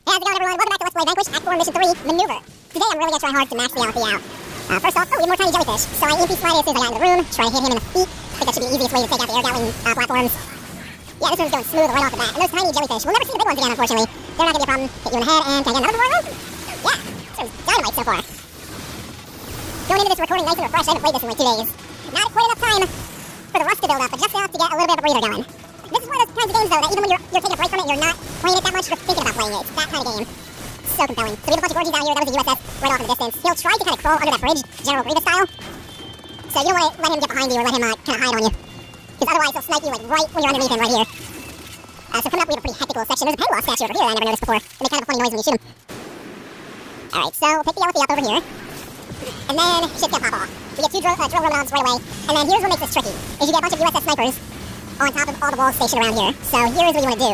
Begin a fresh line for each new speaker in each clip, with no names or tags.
How's it going, everyone? Welcome back to Let's Play Vanquish, Act 4, Mission 3, Maneuver. Today I'm really gonna try hard to max the LP out. First off, we have more tiny jellyfish, so I EMP Slidey as soon as I got into the room, try to hit him in the feet. I think that should be the easiest way to take out the air gatling platforms. Yeah, this one's going smooth right off the bat. And those tiny jellyfish, we'll never see the big ones again, unfortunately. They're not gonna be a problem. Hit you in the head, and can I get another before I run? Yeah, this one's dynamite so far. Going into this recording nice and refreshed, I haven't played this in like 2 days. Not quite enough time for the rust to build up, but just enough to get a little bit of a breather going. This is one of those kinds of games, though, that even when you're taking a break from it and you're not playing it that much, you're thinking about playing it. It's that kind of game. So compelling. So we have a bunch of gorgies out here. That was the USS right off in the distance. He'll try to kind of crawl under that bridge, General Grievous style. So you don't want to let him get behind you or let him kind of hide on you. Because otherwise he'll snipe you like right when you're underneath him right here. So coming up we have a pretty hectic little section. There's a Penlock statue over here that I never noticed before. They make kind of a funny noise when you shoot him. Alright, so we'll pick the LP up over here. And then shit's gonna pop off. We get 2 drill Romanons right away. And then here's what makes this tricky. Is you get a bunch of USS snipers on top of all the walls stationed around here. So here's what you want to do.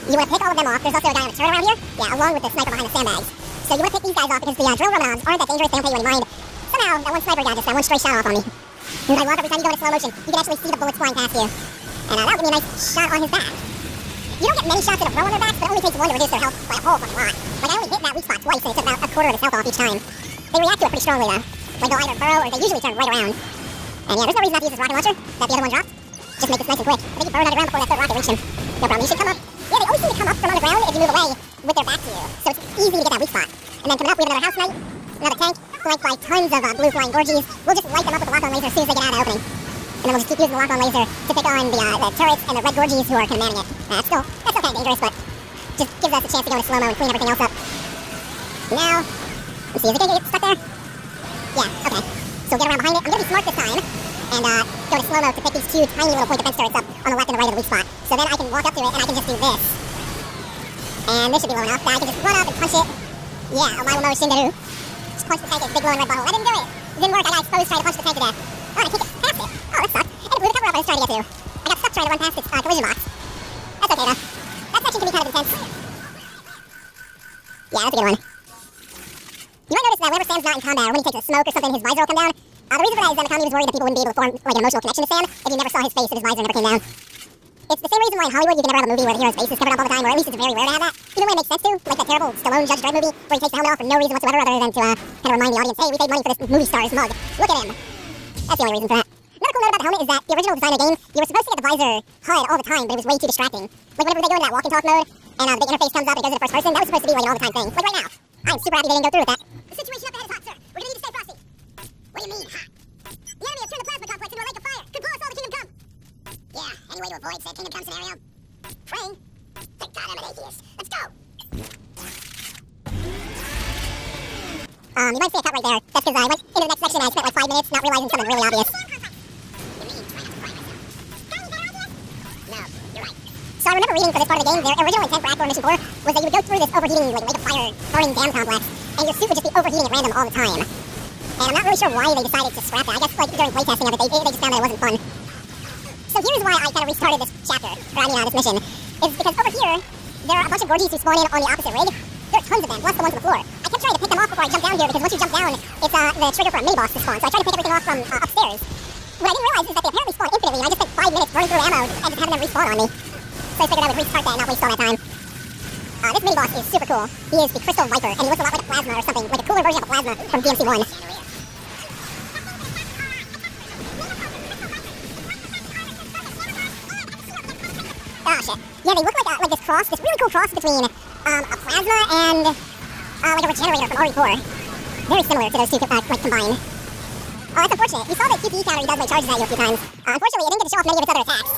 You want to pick all of them off. There's also a guy on the turret around here. Yeah, along with the sniper behind the sandbags. So you want to pick these guys off because the drill Romanons aren't that dangerous. They don't pay you any mind. Somehow, that one sniper guy just got one stray shot off on me. And I love every time you go into slow motion, you can actually see the bullets flying past you. And that'll give me a nice shot on his back. You don't get many shots in a row on their backs, but it only takes one to reduce their health by a whole fucking lot. Like, I only hit that weak spot twice, and it took about a quarter of his health off each time. They react to it pretty strongly, though. Like, they'll either burrow, or they usually turn right around. And yeah, there's no reason not to use this rocket launcher that the other one dropped. Just make this nice and quick. I think he burrowed underground before that third rocket reached him. No problem. You should come up. Yeah, they always seem to come up from underground if you move away with their back to you. So it's easy to get that weak spot. And then coming up, we have another house knight, another tank, flanked by tons of blue flying gorgies. We'll just light them up with the lock-on laser as soon as they get out of the opening. And then we'll just keep using the lock-on laser to pick on the turrets and the red gorgies who are commanding it. That's still kind of dangerous, but just gives us a chance to go into slow-mo and clean everything else up. Now, let's see, is it going to get stuck there? Yeah, okay. So we'll get around behind it. I'm going to be smart this time and go to slow-mo to pick these 2 tiny little point defense turrets up on the left and the right of the weak spot. So then I can walk up to it and I can just do this. And this should be low enough that I can just run up and punch it. Yeah, Omaimo Shinderu. Just punch the tank at its big glowing red butthole. I didn't do it. It didn't work. I got exposed trying to punch the tank to death. Oh, and I kicked it past it. Oh, that sucked. And it blew the cover up I was trying to get to. I got stuck trying to run past its collision box. That's okay, though. That section can be kind of intense. Yeah, that's a good one. You might notice that whenever Sam's not in combat, or when he takes a smoke or something, his visor will come down. The reason for that is that Mikami was worried that people wouldn't be able to form like an emotional connection to Sam if you never saw his face and his visor never came down. It's the same reason why in Hollywood you can never have a movie where the hero's face is covered up all the time, or at least it's very rare to have that. Even when it makes sense to, like that terrible Stallone Judge Dredd movie where he takes the helmet off for no reason whatsoever other than to kind of remind the audience, hey, we paid money for this movie star's mug. Look at him. That's the only reason for that. Another cool note about the helmet is that the original designer game, you were supposed to get the visor HUD all the time, but it was way too distracting. Like whenever they go into that walk and talk mode, and the big interface comes up and it goes into first person, that was supposed to be like an all the time thing. Like right now. I'm super happy they didn't go through with that. The situation up ahead is hot, sir. We're gonna need to stay frosty. What do you mean, hot? The enemy has turned the plasma complex into a lake of fire. Could blow us all to Kingdom Come. Yeah, any way to avoid said Kingdom Come scenario? Praying. Thank God I'm an atheist. Let's go. You might see a cut right there. That's because I went into the next section and I spent like 5 minutes not realizing something really obvious. So I remember reading for this part of the game, their original intent for Act 4 Mission 4 was that you would go through this overheating, like lake of fire, burning dam complex, and your suit would just be overheating at random all the time. And I'm not really sure why they decided to scrap that. I guess like during playtesting of it, they just found that it wasn't fun. So here's why I kind of restarted this chapter, this mission, is because over here, there are a bunch of gorgies who spawn in on the opposite rig. There are tons of them, plus the ones on the floor. I kept trying to pick them off before I jumped down here, because once you jump down, it's the trigger for a mini-boss to spawn. So I tried to pick everything off from upstairs. What I didn't realize is that they apparently spawn infinitely, and I just spent 5 minutes burning through ammo and just having them respawn on me. So I figured I would restart that and not waste all that time. This mini-boss is super cool. He is the Crystal Viper, and he looks a lot like a plasma or something, like a cooler version of a plasma from DMC1. Oh shit. Yeah, they look like this cross, this really cool cross between a plasma and like a regenerator from RE4. Very similar to those two like combined. Oh, that's unfortunate. You saw that QTE counter he does make charges at you a few times. Unfortunately, it didn't get to show off many of its other attacks.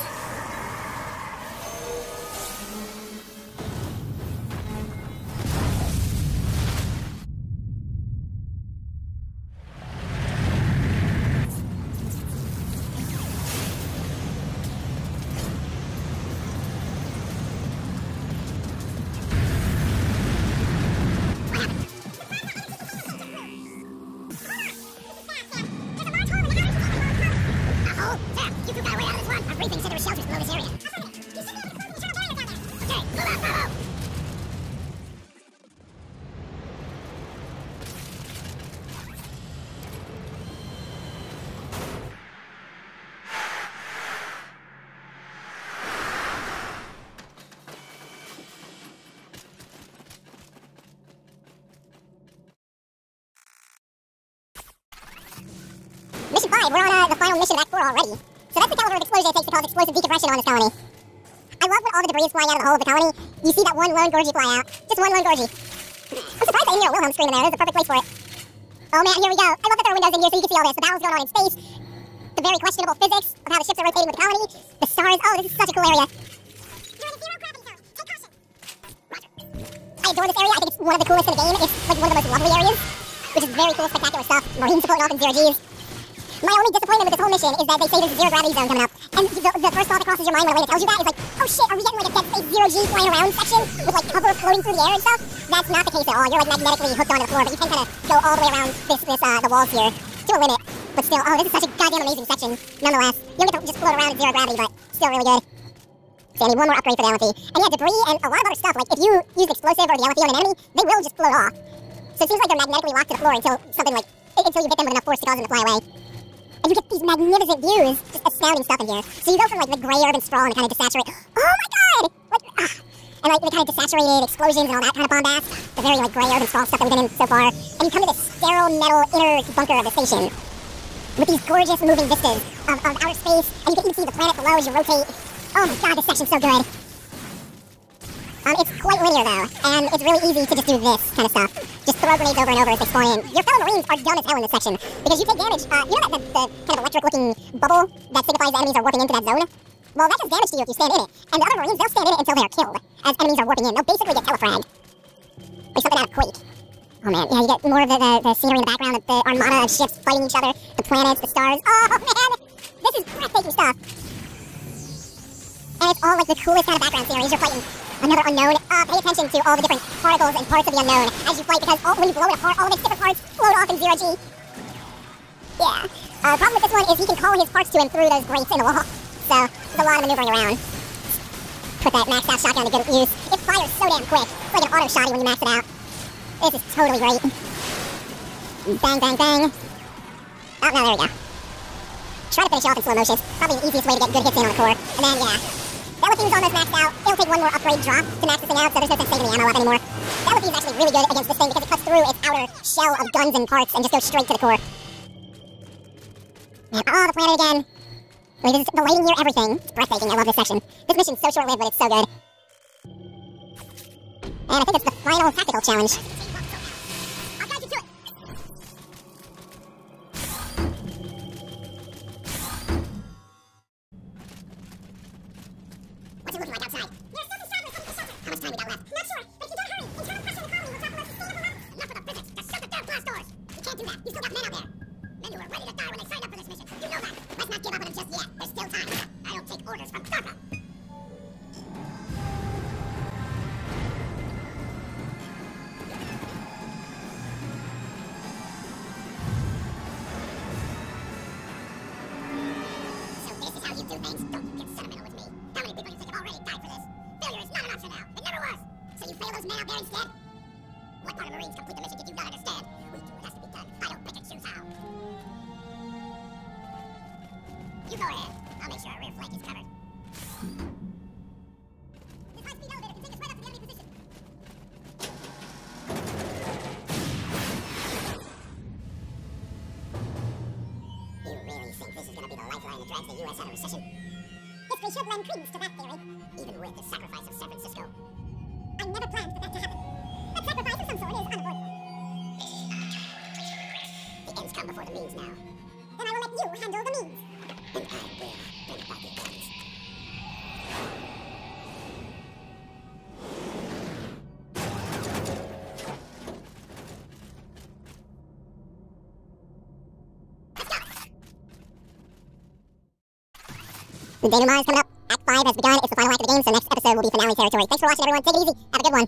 Alright, we're on the final mission of Act 4 already. So that's the caliber of explosion it takes to cause explosive decompression on this colony. I love when all the debris is flying out of the hull of the colony. You see that one lone Gorgie fly out. Just one lone Gorgie. I'm surprised I didn't hear a Wilhelm scream in there. This is the perfect place for it. Oh man, here we go. I love that there are windows in here so you can see all this. The battle's going on in space. The very questionable physics of how the ships are rotating with the colony. The stars. Oh, this is such a cool area. You're in a zero gravity zone. Take caution. Roger. I adore this area. I think it's one of the coolest in the game. It's like one of the most lovely areas, which is very cool, spectacular stuff. Marines floating off in zero Gs. My only disappointment with this whole mission is that they say there's a zero gravity zone coming up. And the first thought that crosses your mind when Elena tells you that is like, oh shit, are we getting like a Dead Space zero G flying around section with like cover floating through the air and stuff? That's not the case at all. You're like magnetically hooked onto the floor, but you can kind of go all the way around the walls here to a limit. But still, oh, this is such a goddamn amazing section. Nonetheless, you don't get to just float around at zero gravity, but still really good. So I need one more upgrade for the LMP. And yeah, debris and a lot of other stuff, like if you use explosive or the LMP on an enemy, they will just float off. So it seems like they're magnetically locked to the floor until you hit them with enough force to cause them to fly away. And you get these magnificent views, just astounding stuff in here. So you go from like the gray urban sprawl and the kind of desaturated, oh my god! And like the kind of desaturated explosions and all that kind of bombast, the very like gray urban sprawl stuff that we've been in so far. And you come to this sterile metal inner bunker of the station with these gorgeous moving vistas of outer space, and you can even see the planet below as you rotate. Oh my god, this section's so good. It's quite linear though, and it's really easy to just do this kind of stuff. Just throw grenades over and over as they spawn in. Your fellow Marines are dumb as hell in this section, because you take damage. You know that the kind of electric-looking bubble that signifies the enemies are warping into that zone? Well, that does damage to you if you stand in it. And the other Marines, they'll stand in it until they are killed, as enemies are warping in. They'll basically get telefragged. Like something out of Quake. Oh man, yeah, you get more of the scenery in the background, the armada of ships fighting each other, the planets, the stars. Oh man, this is breathtaking stuff. And it's all like the coolest kind of background scenery as you're fighting another unknown. Pay attention to all the different particles and parts of the unknown as you fight, because when you blow it apart, all of its different parts float off in zero G. Yeah. The problem with this one is he can call his parts to him through those grates in the wall. So there's a lot of maneuvering around. Put that maxed out shotgun to good use. It fires so damn quick. It's like an auto shotty when you max it out. This is totally great. Bang, bang, bang. Oh, no, there we go. Try to finish off in slow motion. Probably the easiest way to get good hits in on the core. And then, yeah. That LP's almost maxed out. It'll take one more upgrade drop to max this thing out, so there's no sense saving the ammo up anymore. The LP is actually really good against this thing because it cuts through its outer shell of guns and parts and just goes straight to the core. Man, oh, the planet again. Wait, this is the lighting here, everything. It's breathtaking. I love this section. This mission's so short-lived, but it's so good. And I think it's the final tactical challenge. I'll guide you to it. What's it looking like outside? There's still some stragglers coming to the shelter. How much time we got left? Not sure, but if you don't hurry, internal pressure in the colony will drop below sustainable levels. Enough of the physics. Just shut the damn blast doors. You can't do that. You still got men out there. Men who are ready to die when they signed up for this mission. You know that. Let's not give up on them just yet. There's still time. I don't take orders from DARPA. Do things. Don't get sentimental with me. How many people you think have already died for this? Failure is not an option now. It never was. So you fail those men out there instead? What part of Marines complete the mission did you not understand? We do what has to be done. I don't pick and choose how. You go ahead. I'll make sure our rear flank is covered. This high-speed elevator can take us right up to the enemy position. You really think this is going to be the lifeline that drags the U.S. out of recession? History should lend credence to that theory. Even with the sacrifice of San Francisco. I never planned for that to happen. But sacrifice of some sort is unavoidable. The ends come before the means now. Then I will let you handle the means. And I will bring about the ends. The denouement is coming up. Act 5 has begun. It's the final act of the game, so next episode will be finale territory. Thanks for watching, everyone. Take it easy. Have a good one.